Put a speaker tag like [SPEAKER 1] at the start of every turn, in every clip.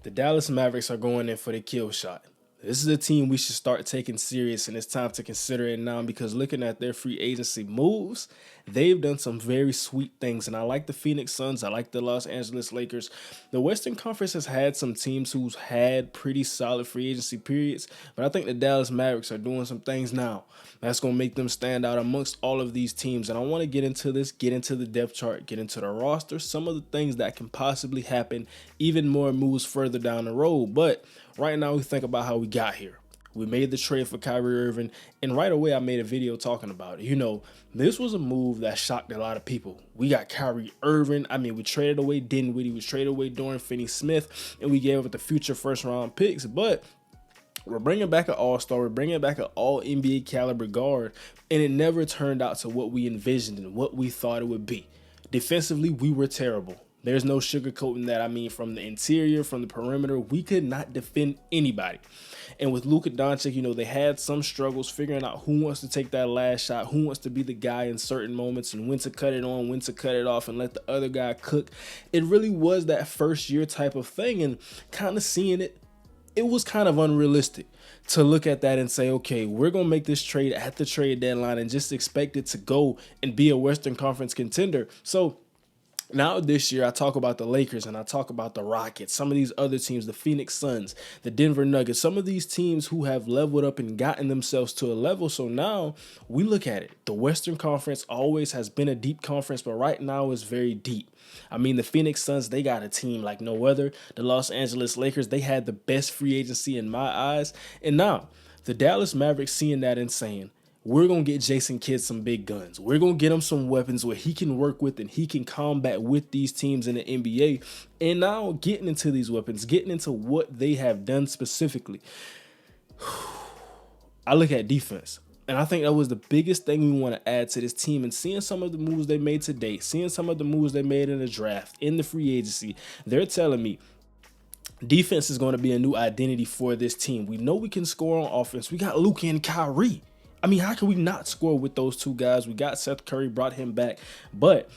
[SPEAKER 1] The Dallas Mavericks are going in for the kill shot. This is a team we should start taking serious, and it's time to consider it now because looking at their free agency moves, they've done some very sweet things. And I like the Phoenix Suns. I like the Los Angeles Lakers. The Western Conference has had some teams who's had pretty solid free agency periods, but I think the Dallas Mavericks are doing some things now that's going to make them stand out amongst all of these teams. And I want to get into this, get into the depth chart, get into the roster, some of the things that can possibly happen, even more moves further down the road. But right now, we think about how we got here. We made the trade for Kyrie Irving, and right away I made a video talking about it. You know, this was a move that shocked a lot of people. We got Kyrie Irving. I mean, we traded away Dinwiddie, we traded away Dorian Finney-Smith, and we gave up the future first-round picks. But we're bringing back an all-star. We're bringing back an all-NBA caliber guard, and it never turned out to what we envisioned and what we thought it would be. Defensively, we were terrible. There's no sugarcoating that. I mean, from the interior, from the perimeter, we could not defend anybody. And with Luka Doncic, you know, they had some struggles figuring out who wants to take that last shot, who wants to be the guy in certain moments, and when to cut it on, when to cut it off, and let the other guy cook. It really was that first year type of thing, and kind of seeing it, it was kind of unrealistic to look at that and say, okay, we're going to make this trade at the trade deadline and just expect it to go and be a Western Conference contender. So now this year, I talk about the Lakers and I talk about the Rockets, some of these other teams, the Phoenix Suns, the Denver Nuggets, some of these teams who have leveled up and gotten themselves to a level. So now we look at it. The Western Conference always has been a deep conference, but right now it's very deep. I mean, the Phoenix Suns, they got a team like no other. The Los Angeles Lakers, they had the best free agency in my eyes. And now the Dallas Mavericks seeing that and saying, we're going to get Jason Kidd some big guns. We're going to get him some weapons where he can work with and he can combat with these teams in the NBA. And now getting into these weapons, getting into what they have done specifically. I look at defense. And I think that was the biggest thing we want to add to this team. And seeing some of the moves they made today, seeing some of the moves they made in the draft, in the free agency, they're telling me defense is going to be a new identity for this team. We know we can score on offense. We got Luka and Kyrie. I mean, how can we not score with those two guys? We got Seth Curry, brought him back. But,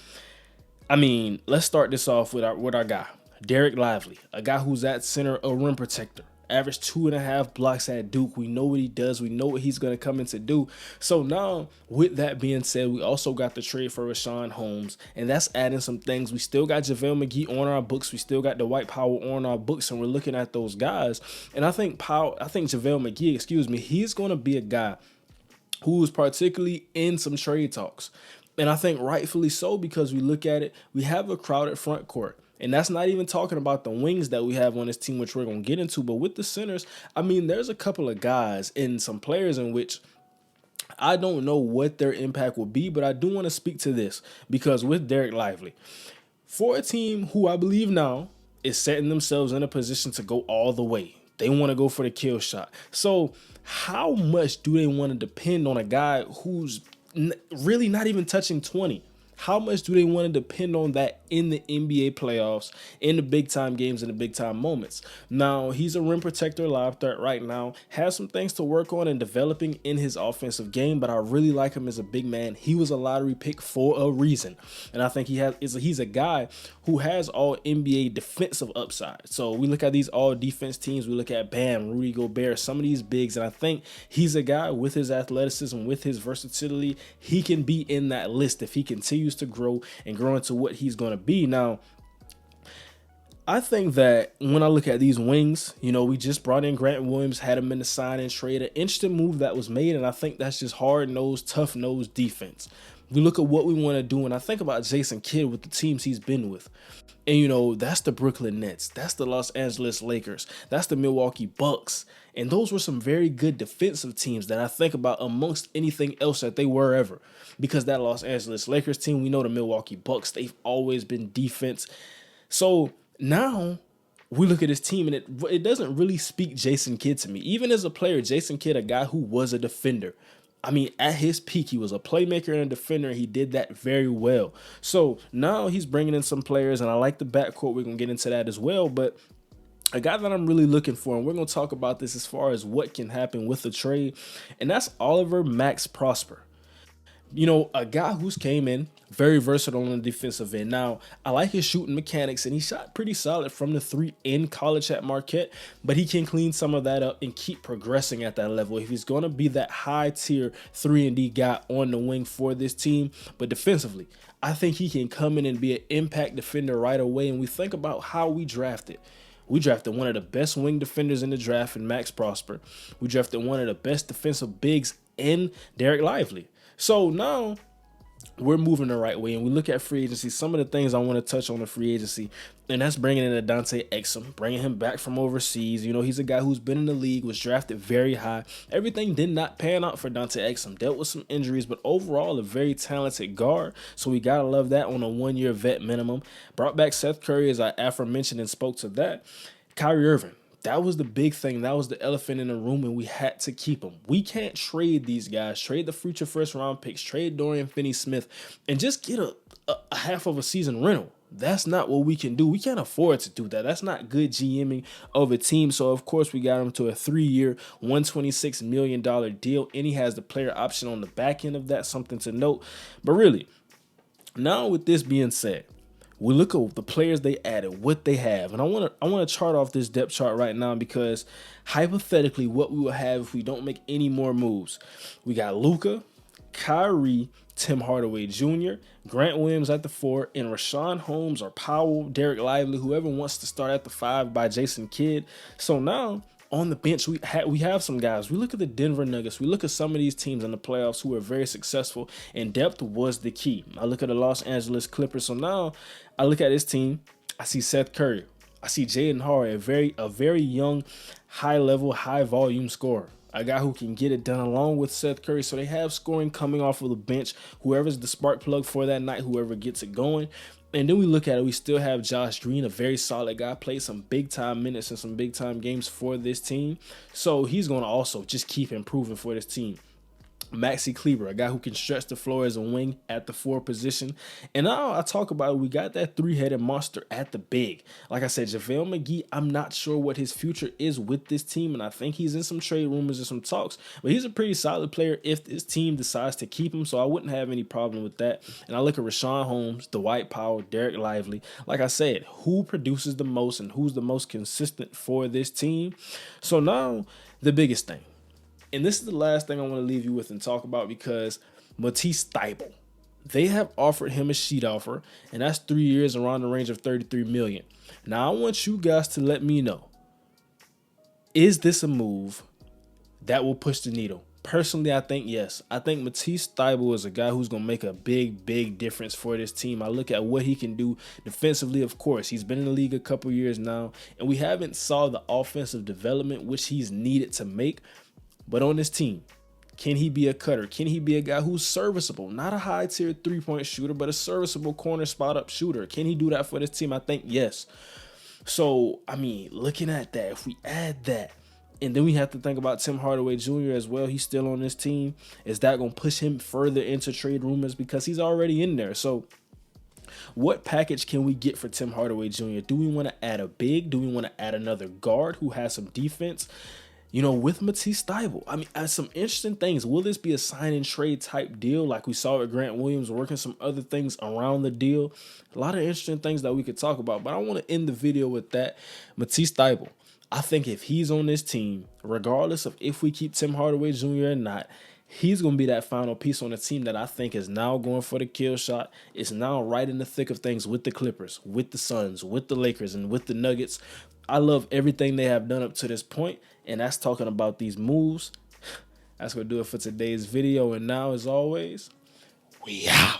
[SPEAKER 1] I mean, let's start this off with our guy, Derek Lively, a guy who's at center, a rim protector. Averaged 2.5 blocks at Duke. We know what he does. We know what he's going to come in to do. So now, with that being said, we also got the trade for Rashawn Holmes, and that's adding some things. We still got JaVale McGee on our books. We still got Dwight Powell on our books, and we're looking at those guys. And I think JaVale McGee, he's going to be a guy who's particularly in some trade talks. And I think rightfully so, because we look at it, we have a crowded front court. And that's not even talking about the wings that we have on this team, which we're going to get into. But with the centers, I mean, there's a couple of guys and some players in which I don't know what their impact will be, but I do want to speak to this because with Derek Lively, for a team who I believe now is setting themselves in a position to go all the way, they want to go for the kill shot. So how much do they want to depend on a guy who's really not even touching 20? How much do they want to depend on that in the NBA playoffs, in the big time games, in the big time moments? Now, he's a rim protector, live threat right now, has some things to work on and developing in his offensive game, but I really like him as a big man. He was a lottery pick for a reason. And I think he's a guy who has all NBA defensive upside. So we look at these all defense teams, we look at Bam, Rudy Gobert, some of these bigs, and I think he's a guy with his athleticism, with his versatility, he can be in that list if he continues to grow and grow into what he's going to be. Now, I think that when I look at these wings, you know, we just brought in Grant Williams, had him in the sign and trade, an interesting move that was made, and I think that's just hard-nosed, tough-nosed defense. We look at what we want to do, and I think about Jason Kidd with the teams he's been with. And, you know, that's the Brooklyn Nets. That's the Los Angeles Lakers. That's the Milwaukee Bucks. And those were some very good defensive teams that I think about amongst anything else that they were ever. Because that Los Angeles Lakers team, we know the Milwaukee Bucks, they've always been defense. So now we look at this team, and it doesn't really speak Jason Kidd to me. Even as a player, Jason Kidd, a guy who was a defender. I mean, at his peak, he was a playmaker and a defender, and he did that very well. So now he's bringing in some players, and I like the backcourt. We're going to get into that as well. But a guy that I'm really looking for, and we're going to talk about this as far as what can happen with the trade, and that's Oliver Max Prosper. A guy who's came in very versatile on the defensive end. Now, I like his shooting mechanics, and he shot pretty solid from the three in college at Marquette, but he can clean some of that up and keep progressing at that level if he's going to be that high tier 3-and-D guy on the wing for this team. But defensively, I think he can come in and be an impact defender right away. And we think about how we drafted. We drafted one of the best wing defenders in the draft in Max Prosper. We drafted one of the best defensive bigs in Derek Lively. So now we're moving the right way, and we look at free agency. Some of the things I want to touch on the free agency, and that's bringing in a Dante Exum, bringing him back from overseas. He's a guy who's been in the league, was drafted very high. Everything did not pan out for Dante Exum. Dealt with some injuries, but overall a very talented guard. So we got to love that on a 1-year vet minimum. Brought back Seth Curry, as I aforementioned and spoke to that. Kyrie Irving. That was the big thing. That was the elephant in the room, and we had to keep them. We can't trade these guys, trade the future first-round picks, trade Dorian Finney-Smith, and just get a half of a season rental. That's not what we can do. We can't afford to do that. That's not good GMing of a team. So, of course, we got him to a 3-year, $126 million deal, and he has the player option on the back end of that, something to note. But really, now with this being said, we look at the players they added, what they have, and I want to chart off this depth chart right now because hypothetically, what we will have if we don't make any more moves, we got Luka, Kyrie, Tim Hardaway Jr., Grant Williams at the 4, and Rashawn Holmes or Powell, Derek Lively, whoever wants to start at the 5 by Jason Kidd. So now on the bench, we have some guys. We look at the Denver Nuggets. We look at some of these teams in the playoffs who are very successful, and depth was the key. I look at the Los Angeles Clippers. So now I look at this team. I see Seth Curry. I see Jaden Hardy, a very young, high-level, high-volume scorer. A guy who can get it done along with Seth Curry. So they have scoring coming off of the bench. Whoever's the spark plug for that night, whoever gets it going. And then we look at it, we still have Josh Green, a very solid guy, played some big-time minutes and some big-time games for this team. So he's going to also just keep improving for this team. Maxi Kleber, a guy who can stretch the floor as a wing at the 4 position. And now I talk about it, we got that 3-headed monster at the big. Like I said, JaVale McGee, I'm not sure what his future is with this team, and I think he's in some trade rumors and some talks, but he's a pretty solid player if this team decides to keep him, so I wouldn't have any problem with that. And I look at Rashawn Holmes, Dwight Powell, Derek Lively. Like I said, who produces the most and who's the most consistent for this team? So now the biggest thing. And this is the last thing I want to leave you with and talk about because Matisse Thybulle, they have offered him a sheet offer, and that's 3 years around the range of $33 million. Now, I want you guys to let me know, is this a move that will push the needle? Personally, I think yes. I think Matisse Thybulle is a guy who's going to make a big difference for this team. I look at what he can do defensively, of course. He's been in the league a couple years now, and we haven't saw the offensive development which he's needed to make. But on this team, can he be a cutter? Can he be a guy who's serviceable? Not a high-tier three-point shooter, but a serviceable corner spot-up shooter. Can he do that for this team? I think yes. So, I mean, looking at that, if we add that, and then we have to think about Tim Hardaway Jr. as well. He's still on this team. Is that going to push him further into trade rumors because he's already in there? So, what package can we get for Tim Hardaway Jr.? Do we want to add a big? Do we want to add another guard who has some defense? With Matisse Thybulle, I mean, some interesting things. Will this be a sign and trade type deal like we saw with Grant Williams, working some other things around the deal? A lot of interesting things that we could talk about, but I want to end the video with that. Matisse Thybulle, I think if he's on this team, regardless of if we keep Tim Hardaway Jr. or not, he's going to be that final piece on a team that I think is now going for the kill shot. It's now right in the thick of things with the Clippers, with the Suns, with the Lakers, and with the Nuggets. I love everything they have done up to this point, and that's talking about these moves. That's going to do it for today's video, and now, as always, we out.